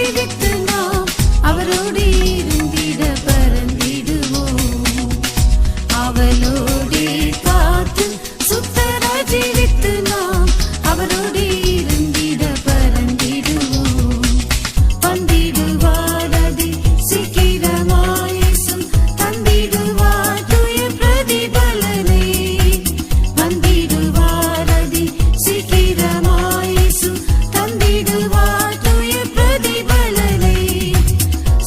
ஜீவித்து நாம் அவரோடு இருந்திட பறந்திடுவோம். அவளோடு காத்து சுத்தராய் ஜீவித்து நாம் அவரோடு இருந்திட பறந்திடுவோம். வந்திடுவாரதி சீக்கிரமாயேசும் தந்திடுவார் தூய பிரதிபலனை. வந்திடுவாரதி சீக்கிரமாயேசும் தந்திடுவார் தூய பிரதிபலனை.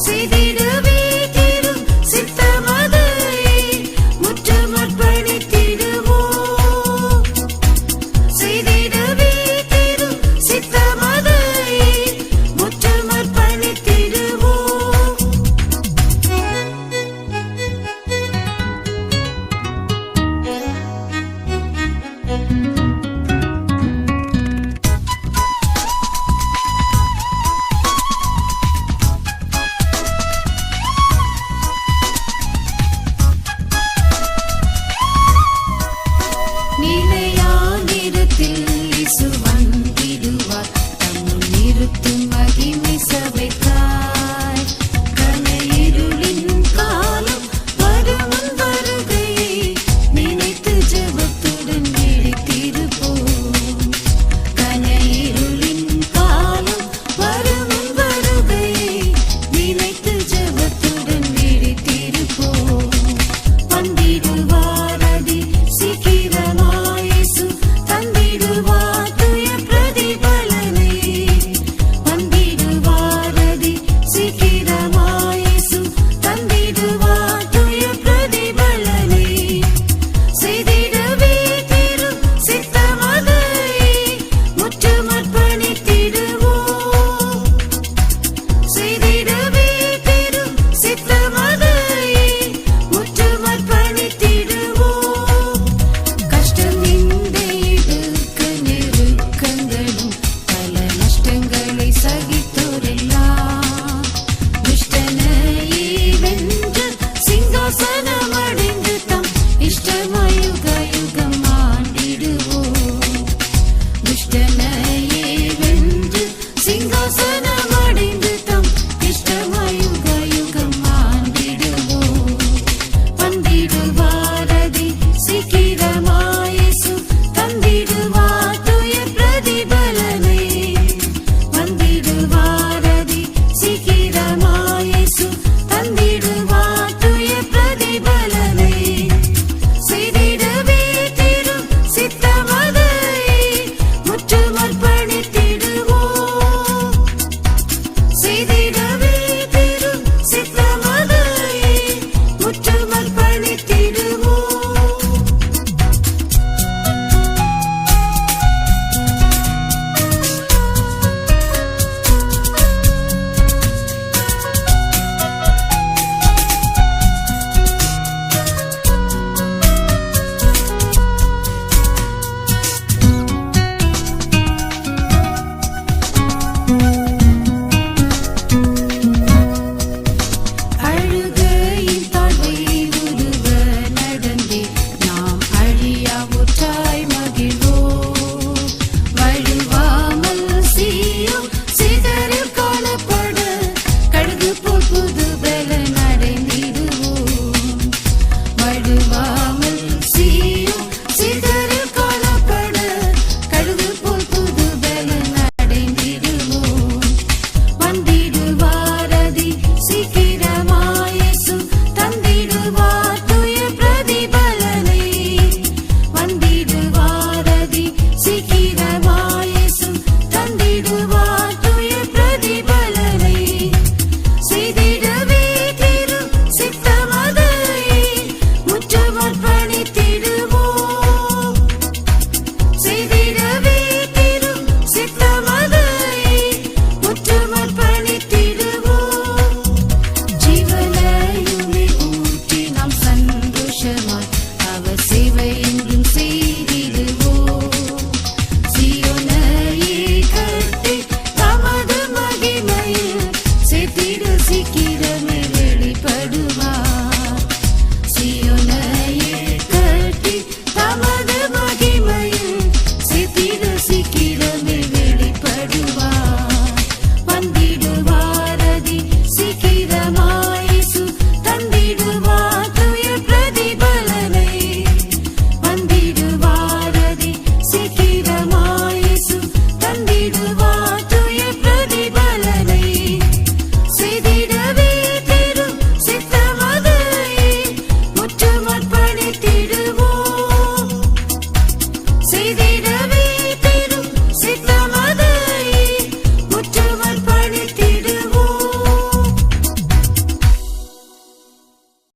செய்திடவே தீரும் சித்தமதை முற்றும் அர்ப்பணித்திடுவோம். செய்திடவே தீரும் சித்தமதை முற்றும் அர்ப்பணித்திடுவோம். நிலையானிடத்தில் இயேசு வந்திடுவார். தம்முன் நிறுத்தும் மகிமை சபைக்காய். கனையிருளின் காலம் வருமுன் வருகையை நினைத்து ஜெபத்துடன் விழித்திருப்போம். கனையிருளின் காலம் வருமுன் வருகையை நினைத்து ஜெபத்துடன் விழித்திருப்போம். வந்திடுவாரதி சீக்கிரமாயேசு தந்திடுவார் தூய பிரதிபலனை. வந்திடுவாரதி சீக்கிரமாயேசு தந்திடுவார் தூய பிரதிபலனை. செய்திடவே தீரும் சித்தமதை முற்றும் அர்ப்பணித்திடுவோம். செய்திடவே தீரும் சித்தமதை முற்றும் அர்ப்பணித்திடுவோம். கஷ்டம் இந்த இடுக்க நெருக்கங்களும் பல நஷ்டங்களை சகித்தோரெல்லாம் துஷ்டனையே வென்று சிங்காசனம் அடைந்து தம் இஷ்டமாய் யுக யுகம் ஆண்டிடுவோம். துஷ்டனையே வென்று சிங்காசனம் அடைந்து தம் இஷ்டமாய் யுக யுகம் ஆண்டிடுவோம். வந்திடுவாரதி சீக்கிரமாயேசு தந்திடுவார் தூய பிரதிபலனை. வந்திடுவாரதி சீக்கிரமாயேசு தந்திடுவார் தூய பிரதிபலனை. செய்திடவே தீரும் சித்தமதை முற்றும் அர்ப்பணித்திடுவோம். செய்திடவே தீரும் சித்தமதை முற்றும் அர்ப்பணித்திடுவோம். அழுகையின் தாழ்வை உருவ நடந்தே நாம் அழியா ஊற்றாய் மகிழ்வோம். வழுவாமல் சீயோன் சிகரில் காணப்பட கடுகு போல் புது பலன் அடைந்திடுவோம். வழுவாமல் சீயோன் சிகரில் காணப்பட கடுகு போல் புது பலன் அடைந்திடுவோம். வந்திடுவாரதி சீக்கிரமாயேசு தந்திடுவார் தூய பிரதிபலனை. வந்திடுவாரதி சீக்கிரமாயேசு தந்திடுவார் தூய பிரதிபலனை. செய்திடவே தீரும் சித்தமதை முற்றும் அர்ப்பணித்திடுவோம். செய்திடவே தீரும் சித்தமதை முற்றும் அர்ப்பணித்திடுவோம். ஜீவனையுமே ஊற்றி நாம் சந்தோஷமாய் அவர் சேவை என்றும் செய்திடுவோம். சீயோனையே கட்டி தமது மகிமையில் சேர்த்திட சீக்கிரம்